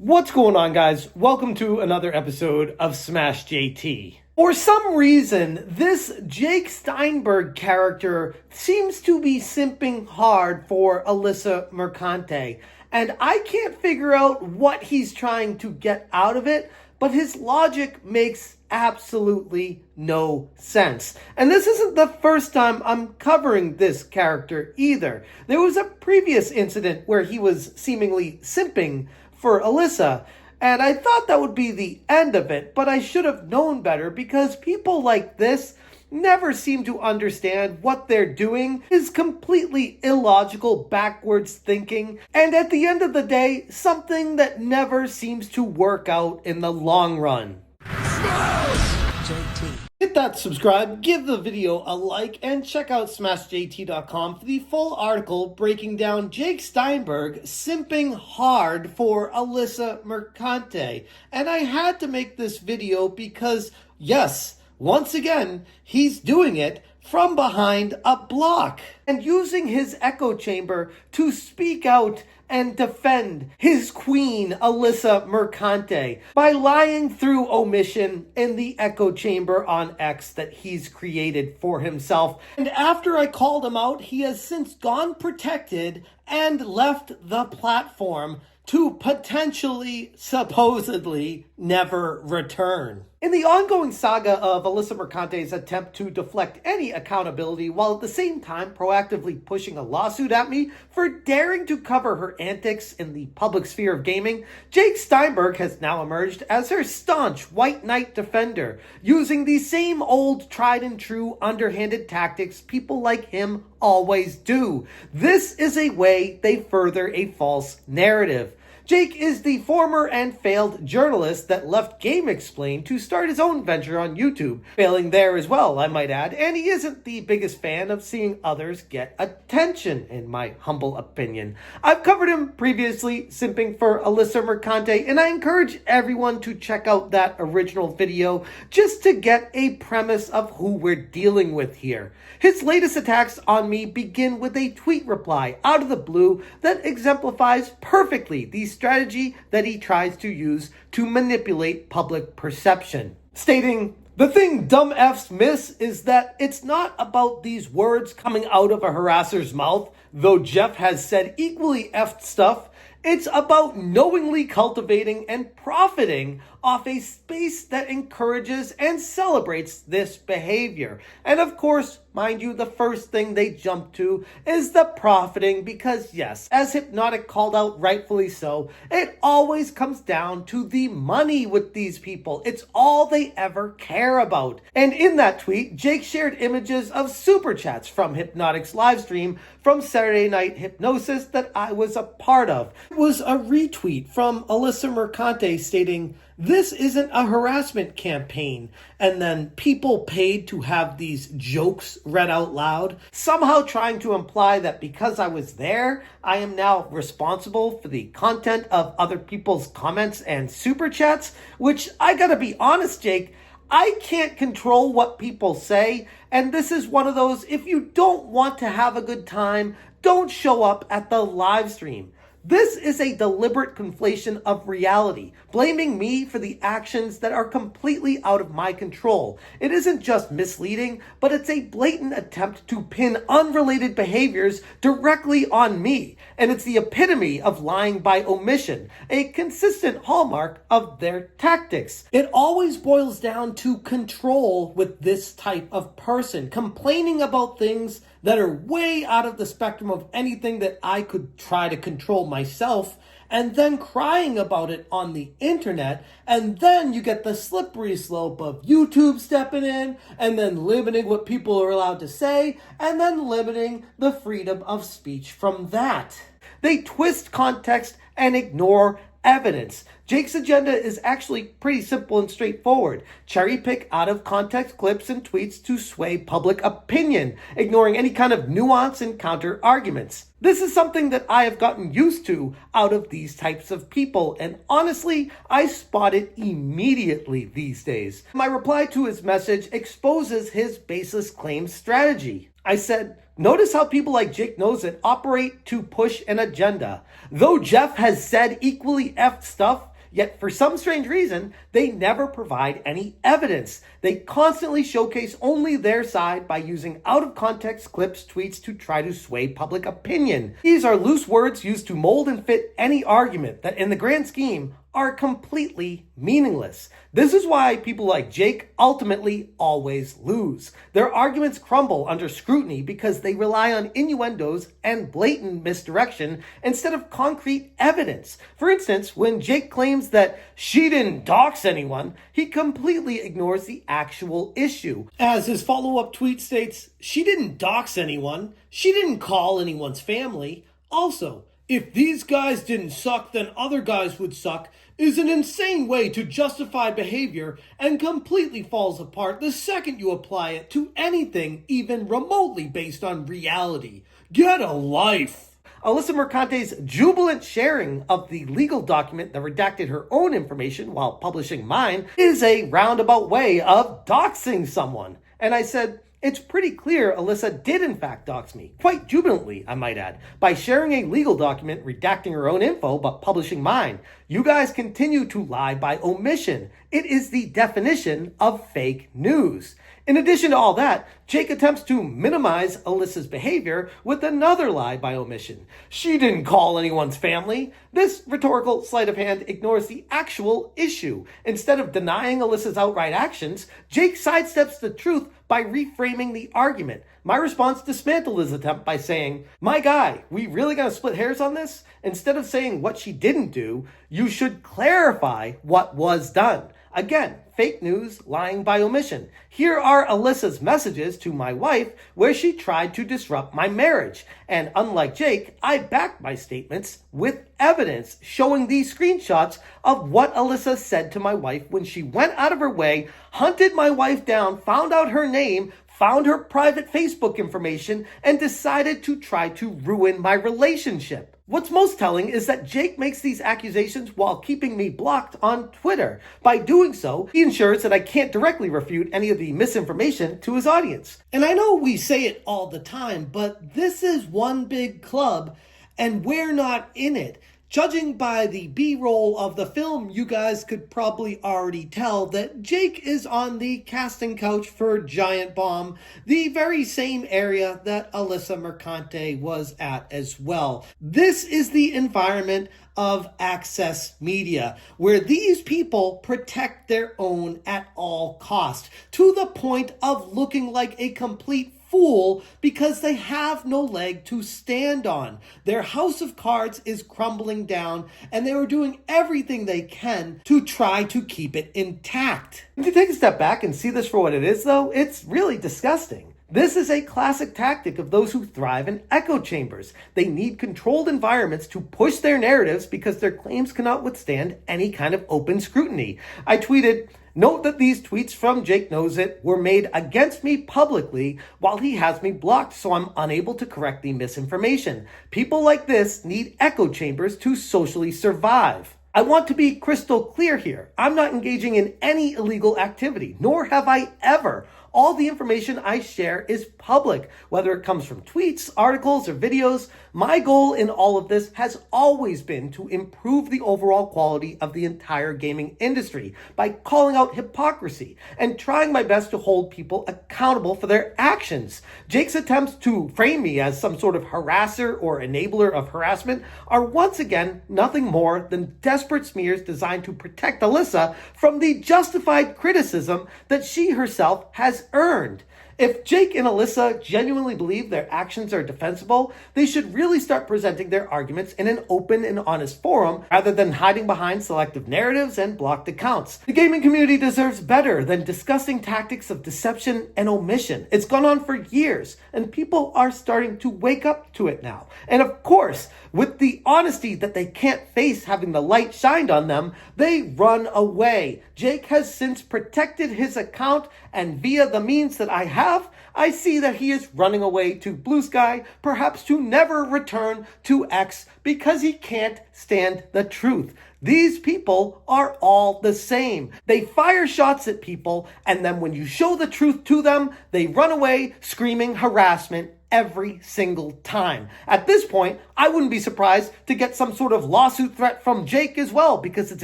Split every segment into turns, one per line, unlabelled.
What's going on, guys? Welcome to another episode of Smash JT. For some reason, this Jake Steinberg character seems to be simping hard for Alyssa Mercante, and I can't figure out what he's trying to get out of it, but his logic makes absolutely no sense. And this isn't the first time I'm covering this character either. There was a previous incident where he was seemingly simping for Alyssa, and I thought that would be the end of it, but I should have known better because people like this never seem to understand what they're doing is completely illogical, backwards thinking, and at the end of the day, something that never seems to work out in the long run. JT. Hit that subscribe, give the video a like, and check out smashjt.com for the full article breaking down Jake Steinberg simping hard for Alyssa Mercante. And I had to make this video because, yes, once again, he's doing it from behind a block and using his echo chamber to speak out and defend his queen, Alyssa Mercante, by lying through omission in the echo chamber on X that he's created for himself. And after I called him out, he has since gone protected and left the platform to potentially, supposedly, never return. In the ongoing saga of Alyssa Mercante's attempt to deflect any accountability while at the same time proactively pushing a lawsuit at me for daring to cover her antics in the public sphere of gaming, Jake Steinberg has now emerged as her staunch white knight defender, using the same old tried and true underhanded tactics people like him always do. This is a way they further a false narrative. Jake is the former and failed journalist that left GameXplain to start his own venture on YouTube, failing there as well, I might add, and he isn't the biggest fan of seeing others get attention, in my humble opinion. I've covered him previously, simping for Alyssa Mercante, and I encourage everyone to check out that original video just to get a premise of who we're dealing with here. His latest attacks on me begin with a tweet reply out of the blue that exemplifies perfectly the strategy that he tries to use to manipulate public perception, stating, "The thing dumb Fs miss is that it's not about these words coming out of a harasser's mouth, though Jeff has said equally effed stuff. It's about knowingly cultivating and profiting off a space that encourages and celebrates this behavior." And of course, mind you, the first thing they jump to is the profiting because, yes, as Hypnotic called out rightfully so, it always comes down to the money with these people. It's all they ever care about. And in that tweet, Jake shared images of super chats from Hypnotic's live stream from Saturday Night Hypnosis that I was a part of. It was a retweet from Alyssa Mercante stating, "This isn't a harassment campaign," and then people paid to have these jokes read out loud, somehow trying to imply that because I was there, I am now responsible for the content of other people's comments and super chats, which I gotta be honest, Jake, I can't control what people say, and this is one of those, if you don't want to have a good time, don't show up at the live stream. This is a deliberate conflation of reality, blaming me for the actions that are completely out of my control. It isn't just misleading, but it's a blatant attempt to pin unrelated behaviors directly on me. And it's the epitome of lying by omission, a consistent hallmark of their tactics. It always boils down to control with this type of person, complaining about things that are way out of the spectrum of anything that I could try to control myself, and then crying about it on the internet, and then you get the slippery slope of YouTube stepping in, and then limiting what people are allowed to say, and then limiting the freedom of speech from that. They twist context and ignore evidence. Jake's agenda is actually pretty simple and straightforward. Cherry pick out of context clips and tweets to sway public opinion, ignoring any kind of nuance and counter arguments. This is something that I have gotten used to out of these types of people, and honestly, I spot it immediately these days. My reply to his message exposes his baseless claims strategy. I said, "Notice how people like Jake Knows It operate to push an agenda. Though Jeff has said equally effed stuff, Yet for some strange reason, they never provide any evidence. They constantly showcase only their side by using out-of-context clips, tweets to try to sway public opinion. These are loose words used to mold and fit any argument that in the grand scheme are completely meaningless. This is why people like Jake ultimately always lose. Their arguments crumble under scrutiny because they rely on innuendos and blatant misdirection instead of concrete evidence. For instance, when Jake claims that she didn't dox anyone, he completely ignores the actual issue. As his follow-up tweet states, she didn't dox anyone, she didn't call anyone's family. Also, if these guys didn't suck, then other guys would suck is an insane way to justify behavior and completely falls apart the second you apply it to anything even remotely based on reality. Get a life! Alyssa Mercante's jubilant sharing of the legal document that redacted her own information while publishing mine is a roundabout way of doxing someone. And I said, it's pretty clear Alyssa did in fact dox me, quite jubilantly, I might add, by sharing a legal document redacting her own info but publishing mine. You guys continue to lie by omission. It is the definition of fake news. In addition to all that, Jake attempts to minimize Alyssa's behavior with another lie by omission. She didn't call anyone's family. This rhetorical sleight of hand ignores the actual issue. Instead of denying Alyssa's outright actions, Jake sidesteps the truth by reframing the argument. My response dismantled his attempt by saying, "My guy, we really gonna split hairs on this? Instead of saying what she didn't do, you should clarify what was done." Again, fake news, lying by omission. Here are Alyssa's messages to my wife where she tried to disrupt my marriage. And unlike Jake, I backed my statements with evidence showing these screenshots of what Alyssa said to my wife when she went out of her way, hunted my wife down, found out her name, found her private Facebook information, and decided to try to ruin my relationship. What's most telling is that Jake makes these accusations while keeping me blocked on Twitter. By doing so, he ensures that I can't directly refute any of the misinformation to his audience. And I know we say it all the time, but this is one big club, and we're not in it. Judging by the B-roll of the film, you guys could probably already tell that Jake is on the casting couch for Giant Bomb, the very same area that Alyssa Mercante was at as well. This is the environment of access media, where these people protect their own at all costs, to the point of looking like a complete fool because they have no leg to stand on. Their house of cards is crumbling down, and they are doing everything they can to try to keep it intact. If you take a step back and see this for what it is, though, it's really disgusting. This is a classic tactic of those who thrive in echo chambers. They need controlled environments to push their narratives because their claims cannot withstand any kind of open scrutiny. I tweeted, "Note that these tweets from Jake Knows It were made against me publicly while he has me blocked, so I'm unable to correct the misinformation. People like this need echo chambers to socially survive." I want to be crystal clear here. I'm not engaging in any illegal activity, nor have I ever. All the information I share is public, whether it comes from tweets, articles, or videos. My goal in all of this has always been to improve the overall quality of the entire gaming industry by calling out hypocrisy and trying my best to hold people accountable for their actions. Jake's attempts to frame me as some sort of harasser or enabler of harassment are once again nothing more than desperate smears designed to protect Alyssa from the justified criticism that she herself has earned. If Jake and Alyssa genuinely believe their actions are defensible, they should really start presenting their arguments in an open and honest forum rather than hiding behind selective narratives and blocked accounts. The gaming community deserves better than disgusting tactics of deception and omission. It's gone on for years, and people are starting to wake up to it now. And of course, with the honesty that they can't face having the light shined on them, they run away. Jake has since protected his account, and via the means that I have, I see that he is running away to Blue Sky, perhaps to never return to X, because he can't stand the truth. These people are all the same. They fire shots at people, and then when you show the truth to them, they run away screaming harassment every single time. At this point, I wouldn't be surprised to get some sort of lawsuit threat from Jake as well, because it's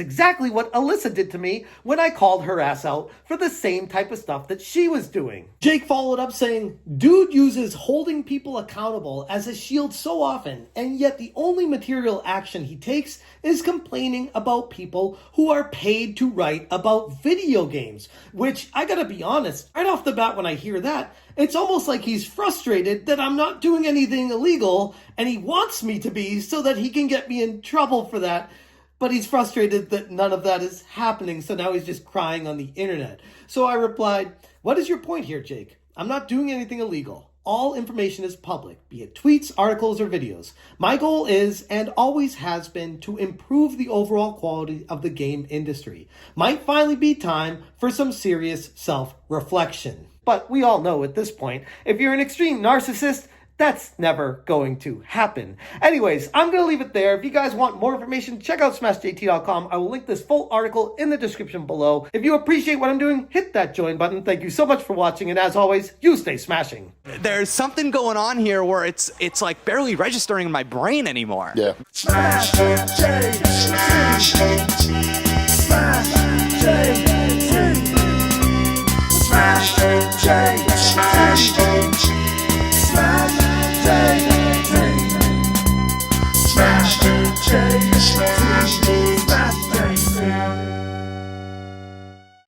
exactly what Alyssa did to me when I called her ass out for the same type of stuff that she was doing. Jake followed up saying, dude uses holding people accountable as a shield so often, and yet the only material action he takes is complaining about people who are paid to write about video games. Which, I gotta be honest, right off the bat when I hear that, it's almost like he's frustrated that I'm not doing anything illegal, and he wants me to be so that he can get me in trouble for that. But he's frustrated that none of that is happening, so now he's just crying on the internet. So I replied, what is your point here, Jake? I'm not doing anything illegal. All information is public, be it tweets, articles, or videos. My goal is, and always has been, to improve the overall quality of the game industry. Might finally be time for some serious self-reflection. But we all know at this point, if you're an extreme narcissist, that's never going to happen. Anyways, I'm going to leave it there. If you guys want more information, check out smashjt.com. I will link this full article in the description below. If you appreciate what I'm doing, hit that join button. Thank you so much for watching, and as always, you stay smashing.
There's something going on here where it's like barely registering in my brain anymore.
Yeah. Smash,